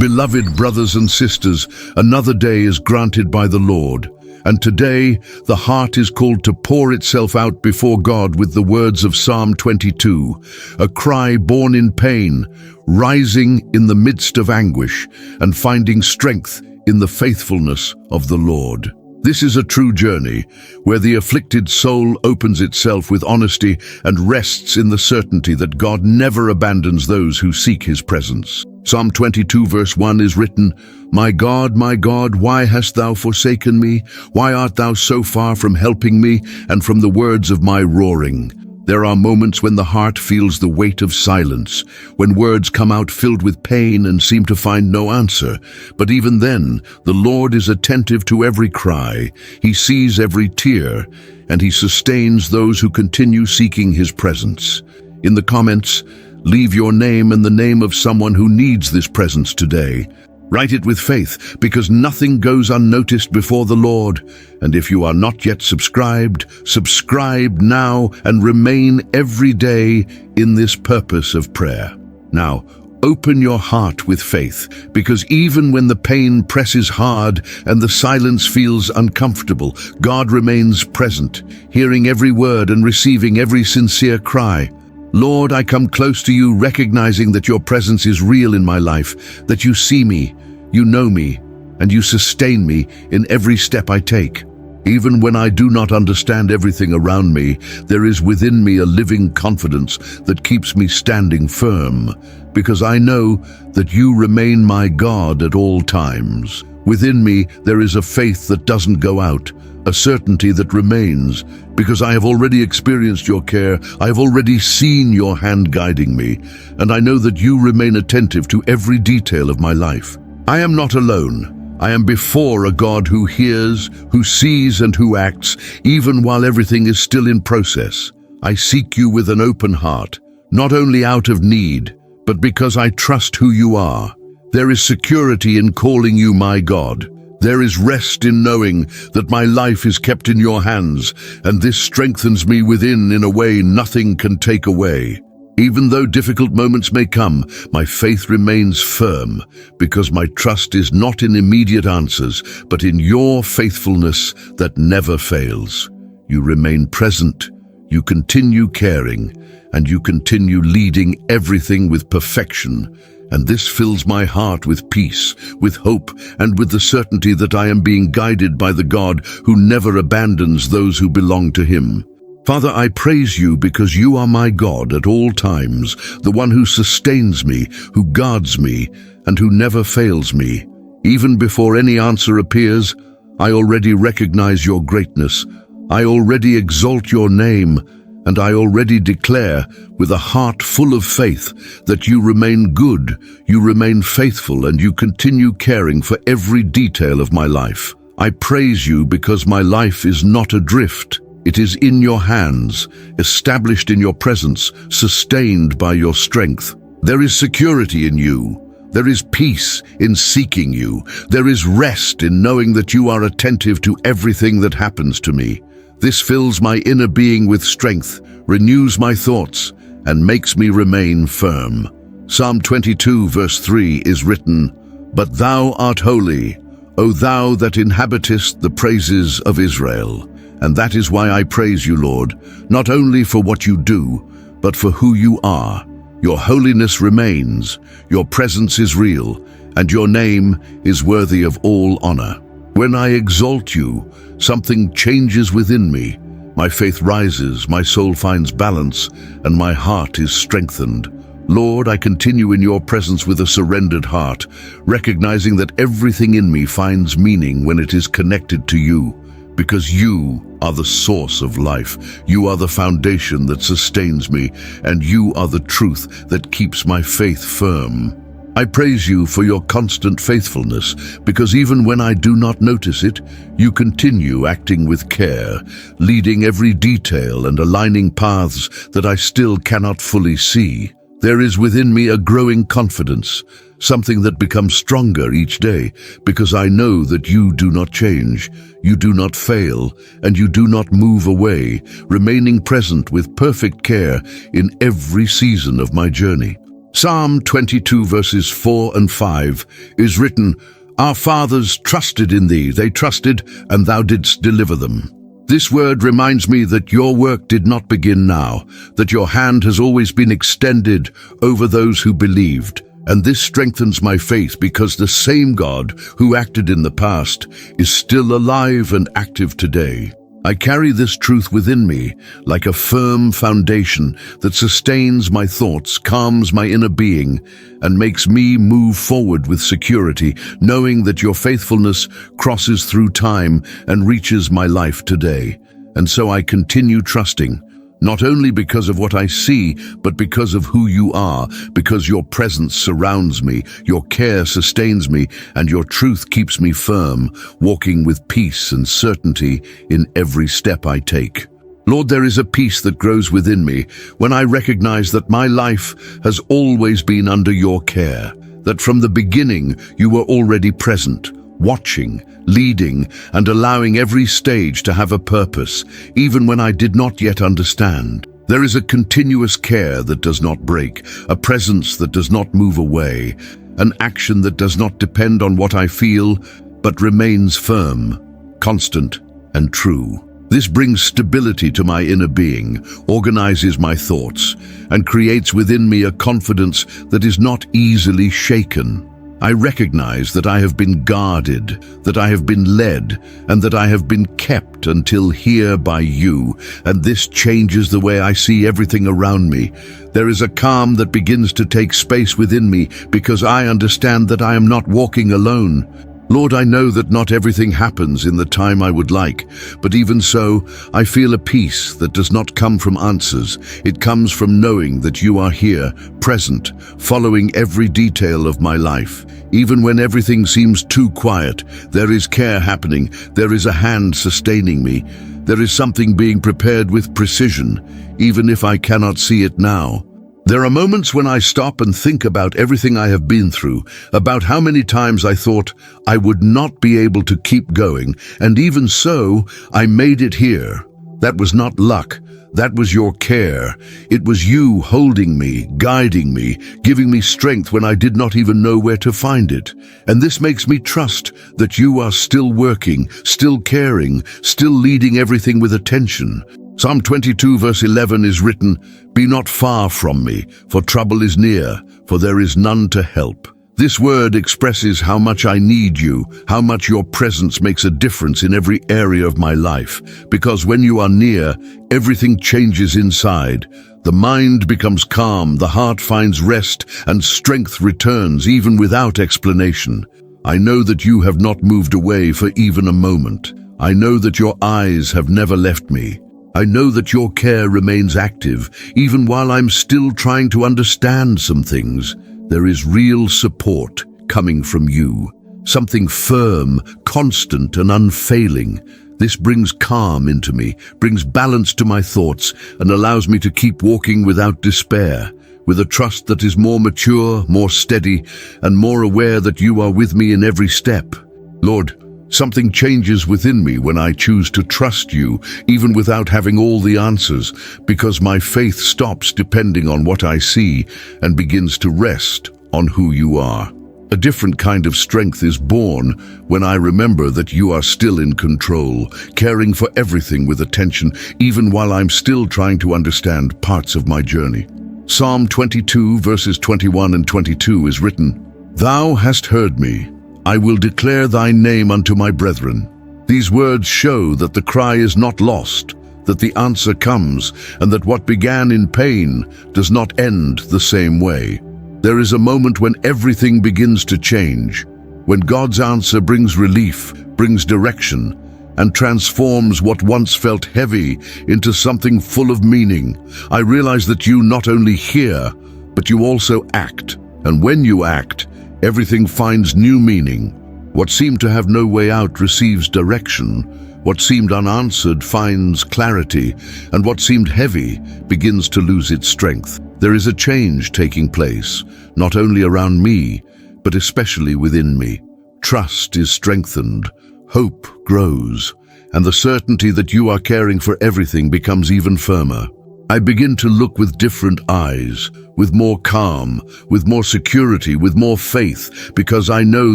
Beloved brothers and sisters, another day is granted by the Lord, and today the heart is called to pour itself out before God with the words of Psalm 22, a cry born in pain, rising in the midst of anguish, and finding strength in the faithfulness of the Lord. This is a true journey, where the afflicted soul opens itself with honesty and rests in the certainty that God never abandons those who seek His presence. Psalm 22 verse 1 is written, my God, why hast thou forsaken me? Why art thou so far from helping me and from the words of my roaring? There are moments when the heart feels the weight of silence, when words come out filled with pain and seem to find no answer. But even then, the Lord is attentive to every cry. He sees every tear, and He sustains those who continue seeking His presence. In the comments, leave your name and the name of someone who needs this presence today. Write it with faith, because nothing goes unnoticed before the Lord. And if you are not yet subscribed, subscribe now and remain every day in this purpose of prayer. Now, open your heart with faith, because even when the pain presses hard and the silence feels uncomfortable, God remains present, hearing every word and receiving every sincere cry. Lord, I come close to you, recognizing that your presence is real in my life, that you see me, you know me, and you sustain me in every step I take. Even when I do not understand everything around me, there is within me a living confidence that keeps me standing firm, because I know that you remain my God at all times. Within me, there is a faith that doesn't go out, a certainty that remains, because I have already experienced your care, I have already seen your hand guiding me, and I know that you remain attentive to every detail of my life. I am not alone. I am before a God who hears, who sees, and who acts, even while everything is still in process. I seek you with an open heart, not only out of need, but because I trust who you are. There is security in calling you my God. There is rest in knowing that my life is kept in your hands, and this strengthens me within in a way nothing can take away. Even though difficult moments may come, my faith remains firm, because my trust is not in immediate answers, but in your faithfulness that never fails. You remain present, you continue caring, and you continue leading everything with perfection. And this fills my heart with peace, with hope, and with the certainty that I am being guided by the God who never abandons those who belong to Him. Father, I praise you because you are my God at all times, the one who sustains me, who guards me, and who never fails me. Even before any answer appears, I already recognize your greatness. I already exalt your name, and I already declare, with a heart full of faith, that you remain good, you remain faithful, and you continue caring for every detail of my life. I praise you because my life is not adrift. It is in your hands, established in your presence, sustained by your strength. There is security in you. There is peace in seeking you. There is rest in knowing that you are attentive to everything that happens to me. This fills my inner being with strength, renews my thoughts, and makes me remain firm. Psalm 22 verse 3 is written, but thou art holy, O thou that inhabitest the praises of Israel. And that is why I praise you, Lord, not only for what you do, but for who you are. Your holiness remains, your presence is real, and your name is worthy of all honor. When I exalt you, something changes within me. My faith rises, my soul finds balance, and my heart is strengthened. Lord, I continue in your presence with a surrendered heart, recognizing that everything in me finds meaning when it is connected to you. Because you are the source of life, you are the foundation that sustains me, and you are the truth that keeps my faith firm. I praise you for your constant faithfulness, because even when I do not notice it, you continue acting with care, leading every detail and aligning paths that I still cannot fully see. There is within me a growing confidence, something that becomes stronger each day, because I know that you do not change, you do not fail, and you do not move away, remaining present with perfect care in every season of my journey. Psalm 22 verses 4 and 5 is written, "Our fathers trusted in thee, they trusted, and thou didst deliver them." This word reminds me that your work did not begin now, that your hand has always been extended over those who believed. And this strengthens my faith because the same God who acted in the past is still alive and active today. I carry this truth within me like a firm foundation that sustains my thoughts, calms my inner being, and makes me move forward with security, knowing that your faithfulness crosses through time and reaches my life today. And so I continue trusting, not only because of what I see, but because of who you are, because your presence surrounds me, your care sustains me, and your truth keeps me firm, walking with peace and certainty in every step I take. Lord, there is a peace that grows within me when I recognize that my life has always been under your care, that from the beginning you were already present, watching, leading, and allowing every stage to have a purpose, even when I did not yet understand. There is a continuous care that does not break, a presence that does not move away, an action that does not depend on what I feel, but remains firm, constant, and true. This brings stability to my inner being, organizes my thoughts, and creates within me a confidence that is not easily shaken. I recognize that I have been guarded, that I have been led, and that I have been kept until here by you, and this changes the way I see everything around me. There is a calm that begins to take space within me because I understand that I am not walking alone. Lord, I know that not everything happens in the time I would like, but even so, I feel a peace that does not come from answers. It comes from knowing that you are here, present, following every detail of my life. Even when everything seems too quiet, there is care happening, there is a hand sustaining me, there is something being prepared with precision, even if I cannot see it now. There are moments when I stop and think about everything I have been through, about how many times I thought I would not be able to keep going, and even so, I made it here. That was not luck. That was your care. It was you holding me, guiding me, giving me strength when I did not even know where to find it. And this makes me trust that you are still working, still caring, still leading everything with attention. Psalm 22 verse 11 is written, "Be not far from me, for trouble is near, for there is none to help." This word expresses how much I need you, how much your presence makes a difference in every area of my life. Because when you are near, everything changes inside. The mind becomes calm, the heart finds rest, and strength returns even without explanation. I know that you have not moved away for even a moment. I know that your eyes have never left me. I know that your care remains active, even while I'm still trying to understand some things. There is real support coming from you, something firm, constant, and unfailing. This brings calm into me, brings balance to my thoughts, and allows me to keep walking without despair, with a trust that is more mature, more steady, and more aware that you are with me in every step. Lord, something changes within me when I choose to trust you, even without having all the answers, because my faith stops depending on what I see and begins to rest on who you are. A different kind of strength is born when I remember that you are still in control, caring for everything with attention, even while I'm still trying to understand parts of my journey. Psalm 22 verses 21 and 22 is written, "Thou hast heard me. I will declare thy name unto my brethren." These words show that the cry is not lost, that the answer comes, and that what began in pain does not end the same way. There is a moment when everything begins to change, when God's answer brings relief, brings direction, and transforms what once felt heavy into something full of meaning. I realize that you not only hear, but you also act, and when you act, everything finds new meaning. What seemed to have no way out receives direction. What seemed unanswered finds clarity, and what seemed heavy begins to lose its strength. There is a change taking place, not only around me, but especially within me. Trust is strengthened, hope grows, and the certainty that you are caring for everything becomes even firmer. I begin to look with different eyes, with more calm, with more security, with more faith, because I know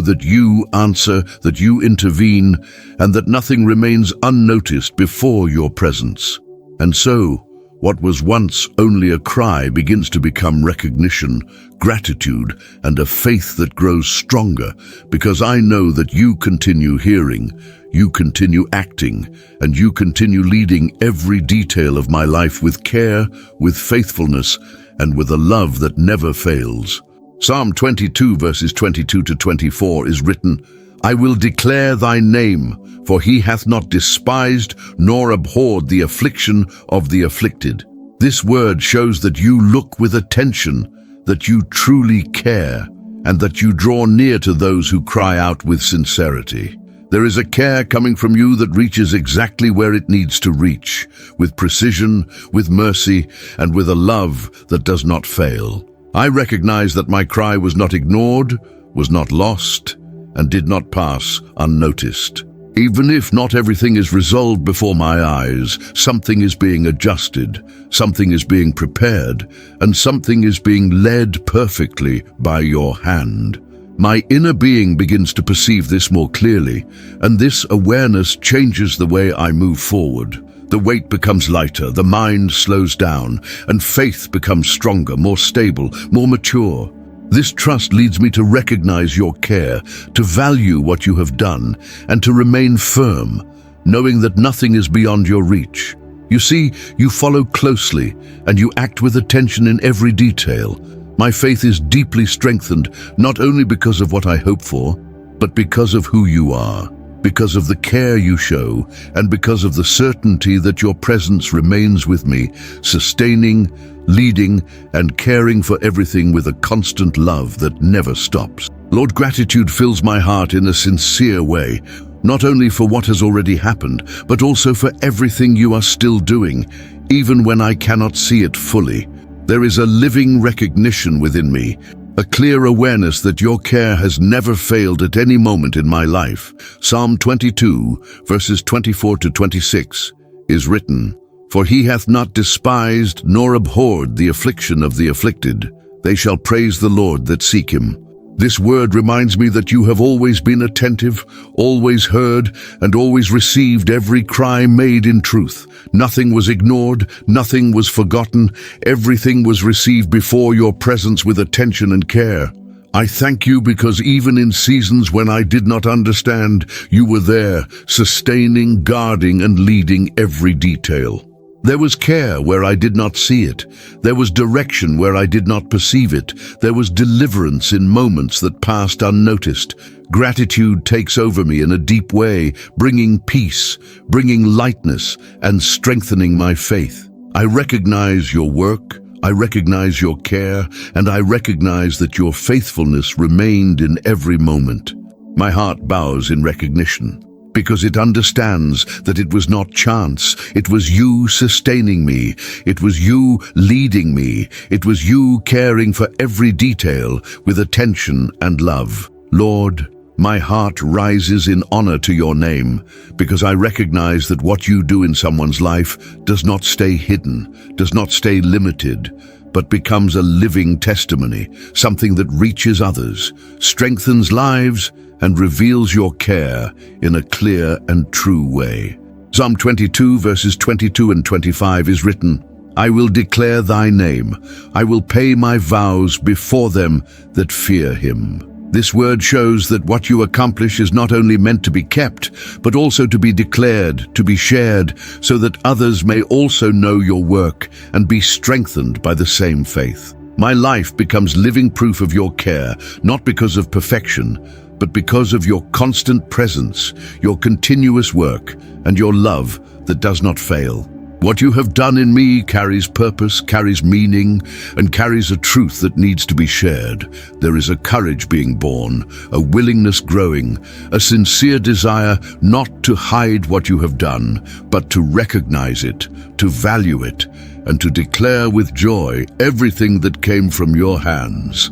that you answer, that you intervene, and that nothing remains unnoticed before your presence. And so, what was once only a cry begins to become recognition, gratitude, and a faith that grows stronger, because I know that you continue hearing, you continue acting, and you continue leading every detail of my life with care, with faithfulness, and with a love that never fails. Psalm 22 verses 22 to 24 is written, I will declare thy name, for he hath not despised nor abhorred the affliction of the afflicted. This word shows that you look with attention, that you truly care, and that you draw near to those who cry out with sincerity. There is a care coming from you that reaches exactly where it needs to reach, with precision, with mercy, and with a love that does not fail. I recognize that my cry was not ignored, was not lost, and did not pass unnoticed. Even if not everything is resolved before my eyes, something is being adjusted, something is being prepared, and something is being led perfectly by your hand. My inner being begins to perceive this more clearly, and this awareness changes the way I move forward. The weight becomes lighter, the mind slows down, and faith becomes stronger, more stable, more mature. This trust leads me to recognize your care, to value what you have done, and to remain firm, knowing that nothing is beyond your reach. You see, you follow closely, and you act with attention in every detail. My faith is deeply strengthened, not only because of what I hope for, but because of who you are, because of the care you show, and because of the certainty that your presence remains with me, sustaining, leading, and caring for everything with a constant love that never stops. Lord, gratitude fills my heart in a sincere way, not only for what has already happened, but also for everything you are still doing, even when I cannot see it fully. There is a living recognition within me, a clear awareness that your care has never failed at any moment in my life. Psalm 22, verses 24 to 26, is written, For he hath not despised nor abhorred the affliction of the afflicted. They shall praise the Lord that seek him. This word reminds me that you have always been attentive, always heard, and always received every cry made in truth. Nothing was ignored, nothing was forgotten, everything was received before your presence with attention and care. I thank you because even in seasons when I did not understand, you were there, sustaining, guarding, and leading every detail. There was care where I did not see it. There was direction where I did not perceive it. There was deliverance in moments that passed unnoticed. Gratitude takes over me in a deep way, bringing peace, bringing lightness, and strengthening my faith. I recognize your work, I recognize your care, and I recognize that your faithfulness remained in every moment. My heart bows in recognition, because it understands that it was not chance. It was you sustaining me. It was you leading me. It was you caring for every detail with attention and love. Lord, my heart rises in honor to your name, because I recognize that what you do in someone's life does not stay hidden, does not stay limited, but becomes a living testimony, something that reaches others, strengthens lives, and reveals your care in a clear and true way. Psalm 22 verses 22 and 25 is written, I will declare thy name. I will pay my vows before them that fear him. This word shows that what you accomplish is not only meant to be kept, but also to be declared, to be shared, so that others may also know your work and be strengthened by the same faith. My life becomes living proof of your care, not because of perfection, but because of your constant presence, your continuous work, and your love that does not fail. What you have done in me carries purpose, carries meaning, and carries a truth that needs to be shared. There is a courage being born, a willingness growing, a sincere desire not to hide what you have done, but to recognize it, to value it, and to declare with joy everything that came from your hands.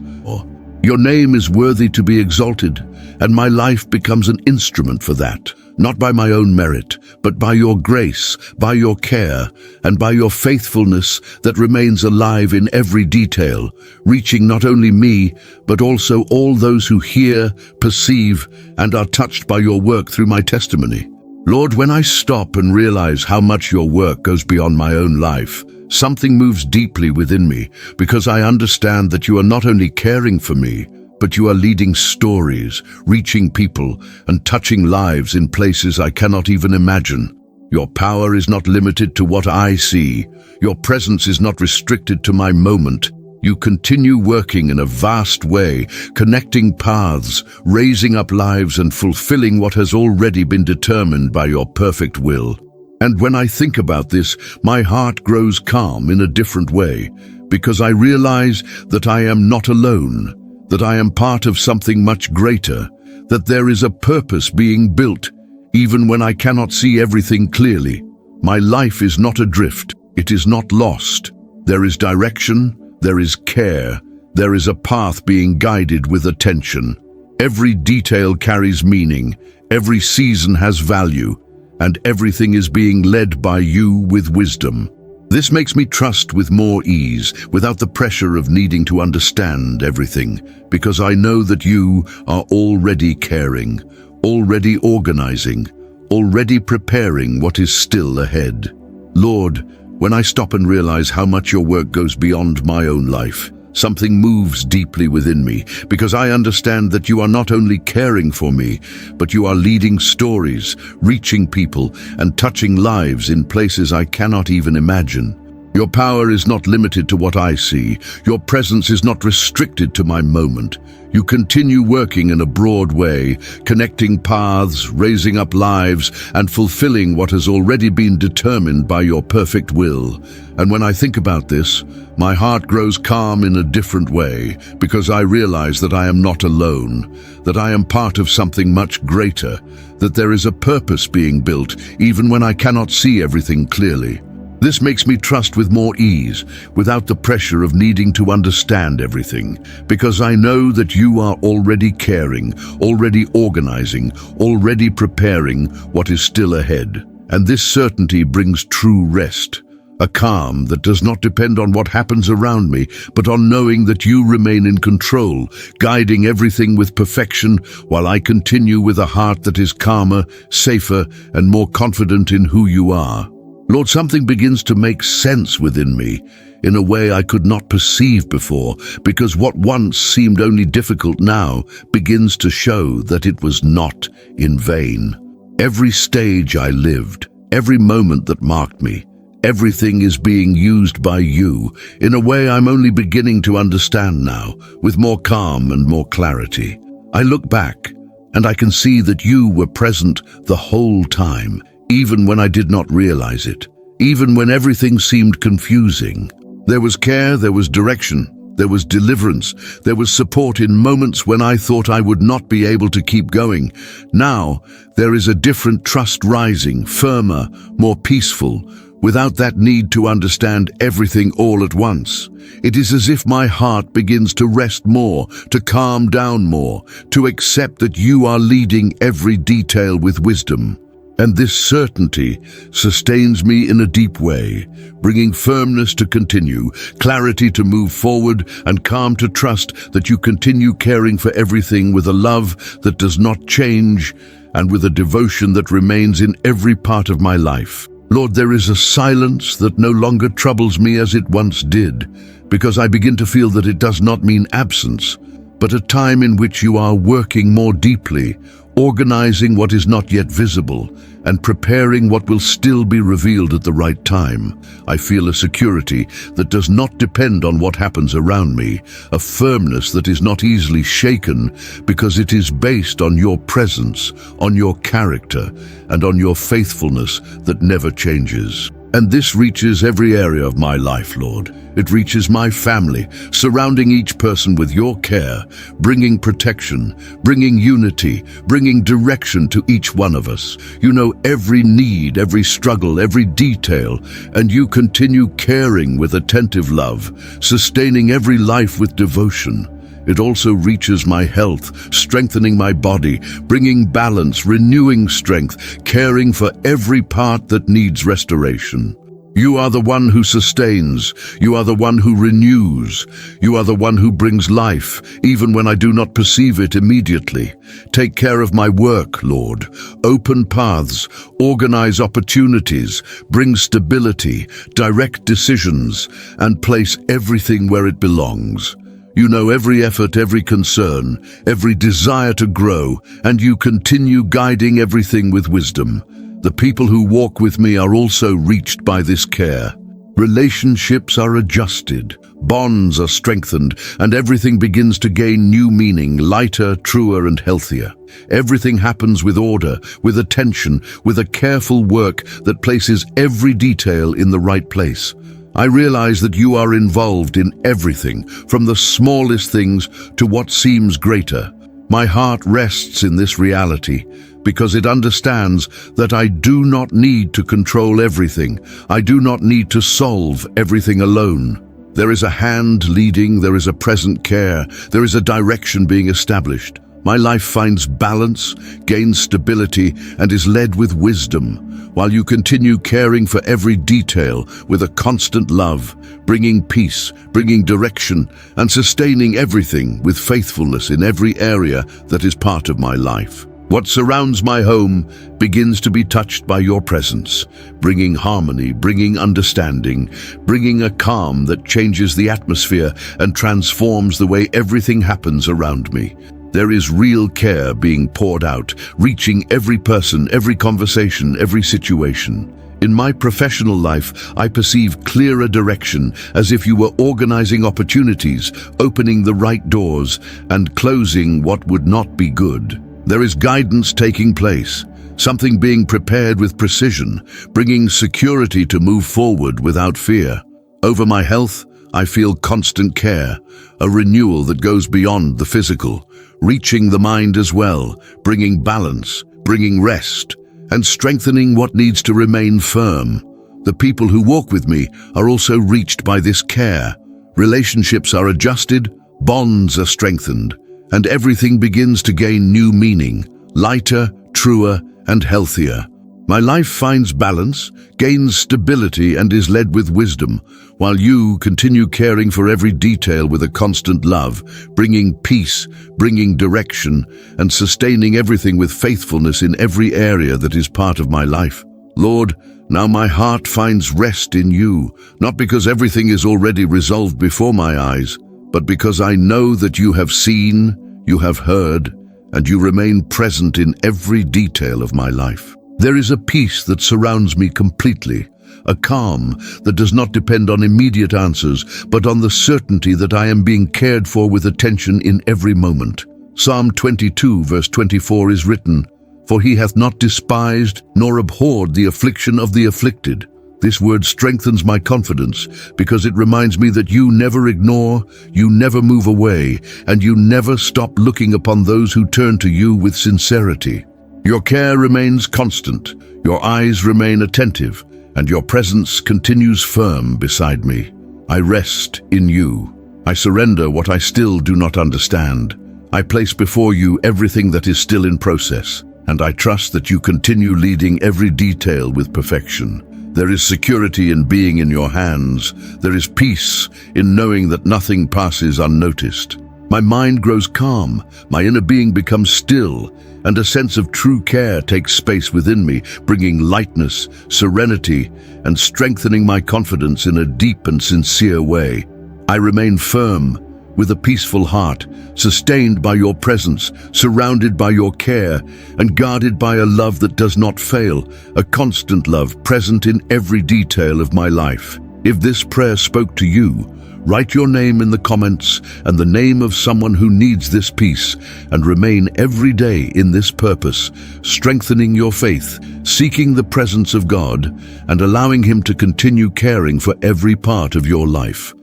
Your name is worthy to be exalted, and my life becomes an instrument for that, not by my own merit, but by your grace, by your care, and by your faithfulness that remains alive in every detail, reaching not only me, but also all those who hear, perceive, and are touched by your work through my testimony. Lord, when I stop and realize how much your work goes beyond my own life, something moves deeply within me, because I understand that you are not only caring for me, but you are leading stories, reaching people, and touching lives in places I cannot even imagine. Your power is not limited to what I see. Your presence is not restricted to my moment. You continue working in a vast way, connecting paths, raising up lives, and fulfilling what has already been determined by your perfect will. And when I think about this, my heart grows calm in a different way, because I realize that I am not alone, that I am part of something much greater, that there is a purpose being built, even when I cannot see everything clearly. My life is not adrift, it is not lost. There is direction, there is care, there is a path being guided with attention. Every detail carries meaning, every season has value, and everything is being led by you with wisdom. This makes me trust with more ease, without the pressure of needing to understand everything, because I know that you are already caring, already organizing, already preparing what is still ahead. Lord, when I stop and realize how much your work goes beyond my own life, something moves deeply within me, because I understand that you are not only caring for me, but you are leading stories, reaching people, and touching lives in places I cannot even imagine. Your power is not limited to what I see. Your presence is not restricted to my moment. You continue working in a broad way, connecting paths, raising up lives, and fulfilling what has already been determined by your perfect will. And when I think about this, my heart grows calm in a different way, because I realize that I am not alone, that I am part of something much greater, that there is a purpose being built, even when I cannot see everything clearly. This makes me trust with more ease, without the pressure of needing to understand everything, because I know that you are already caring, already organizing, already preparing what is still ahead. And this certainty brings true rest, a calm that does not depend on what happens around me, but on knowing that you remain in control, guiding everything with perfection, while I continue with a heart that is calmer, safer, and more confident in who you are. Lord, something begins to make sense within me in a way I could not perceive before, because what once seemed only difficult now begins to show that it was not in vain. Every stage I lived, every moment that marked me, everything is being used by you in a way I'm only beginning to understand now, with more calm and more clarity. I look back, and I can see that you were present the whole time, even when I did not realize it, even when everything seemed confusing. There was care, there was direction, there was deliverance, there was support in moments when I thought I would not be able to keep going. Now, there is a different trust rising, firmer, more peaceful, without that need to understand everything all at once. It is as if my heart begins to rest more, to calm down more, to accept that you are leading every detail with wisdom. And this certainty sustains me in a deep way, bringing firmness to continue, clarity to move forward, and calm to trust that you continue caring for everything with a love that does not change and with a devotion that remains in every part of my life. Lord, there is a silence that no longer troubles me as it once did, because I begin to feel that it does not mean absence, but a time in which you are working more deeply, organizing what is not yet visible, and preparing what will still be revealed at the right time. I feel a security that does not depend on what happens around me, a firmness that is not easily shaken, because it is based on your presence, on your character, and on your faithfulness that never changes. And this reaches every area of my life, Lord. It reaches my family, surrounding each person with your care, bringing protection, bringing unity, bringing direction to each one of us. You know every need, every struggle, every detail, and you continue caring with attentive love, sustaining every life with devotion. It also reaches my health, strengthening my body, bringing balance, renewing strength, caring for every part that needs restoration. You are the one who sustains. You are the one who renews. You are the one who brings life, even when I do not perceive it immediately. Take care of my work, Lord. Open paths, organize opportunities, bring stability, direct decisions, and place everything where it belongs. You know every effort, every concern, every desire to grow, and you continue guiding everything with wisdom. The people who walk with me are also reached by this care. Relationships are adjusted, bonds are strengthened, and everything begins to gain new meaning, lighter, truer, and healthier. Everything happens with order, with attention, with a careful work that places every detail in the right place. I realize that you are involved in everything, from the smallest things to what seems greater. My heart rests in this reality, because it understands that I do not need to control everything. I do not need to solve everything alone. There is a hand leading, there is a present care, there is a direction being established. My life finds balance, gains stability, and is led with wisdom, while you continue caring for every detail with a constant love, bringing peace, bringing direction, and sustaining everything with faithfulness in every area that is part of my life. What surrounds my home begins to be touched by your presence, bringing harmony, bringing understanding, bringing a calm that changes the atmosphere and transforms the way everything happens around me. There is real care being poured out, reaching every person, every conversation, every situation. In my professional life, I perceive clearer direction, as if you were organizing opportunities, opening the right doors, and closing what would not be good. There is guidance taking place, something being prepared with precision, bringing security to move forward without fear. Over my health, I feel constant care, a renewal that goes beyond the physical, reaching the mind as well, bringing balance, bringing rest, and strengthening what needs to remain firm. The people who walk with me are also reached by this care. Relationships are adjusted, bonds are strengthened, and everything begins to gain new meaning, lighter, truer, and healthier. My life finds balance, gains stability, and is led with wisdom, while you continue caring for every detail with a constant love, bringing peace, bringing direction, and sustaining everything with faithfulness in every area that is part of my life. Lord, now my heart finds rest in you, not because everything is already resolved before my eyes, but because I know that you have seen, you have heard, and you remain present in every detail of my life. There is a peace that surrounds me completely, a calm that does not depend on immediate answers, but on the certainty that I am being cared for with attention in every moment. Psalm 22 verse 24 is written, "For he hath not despised nor abhorred the affliction of the afflicted." This word strengthens my confidence because it reminds me that you never ignore, you never move away, and you never stop looking upon those who turn to you with sincerity. Your care remains constant, your eyes remain attentive, and your presence continues firm beside me. I rest in you. I surrender what I still do not understand. I place before you everything that is still in process, and I trust that you continue leading every detail with perfection. There is security in being in your hands. There is peace in knowing that nothing passes unnoticed. My mind grows calm, my inner being becomes still, and a sense of true care takes space within me, bringing lightness, serenity, and strengthening my confidence in a deep and sincere way. I remain firm, with a peaceful heart, sustained by your presence, surrounded by your care, and guarded by a love that does not fail, a constant love present in every detail of my life. If this prayer spoke to you, write your name in the comments and the name of someone who needs this peace, and remain every day in this purpose, strengthening your faith, seeking the presence of God, and allowing Him to continue caring for every part of your life.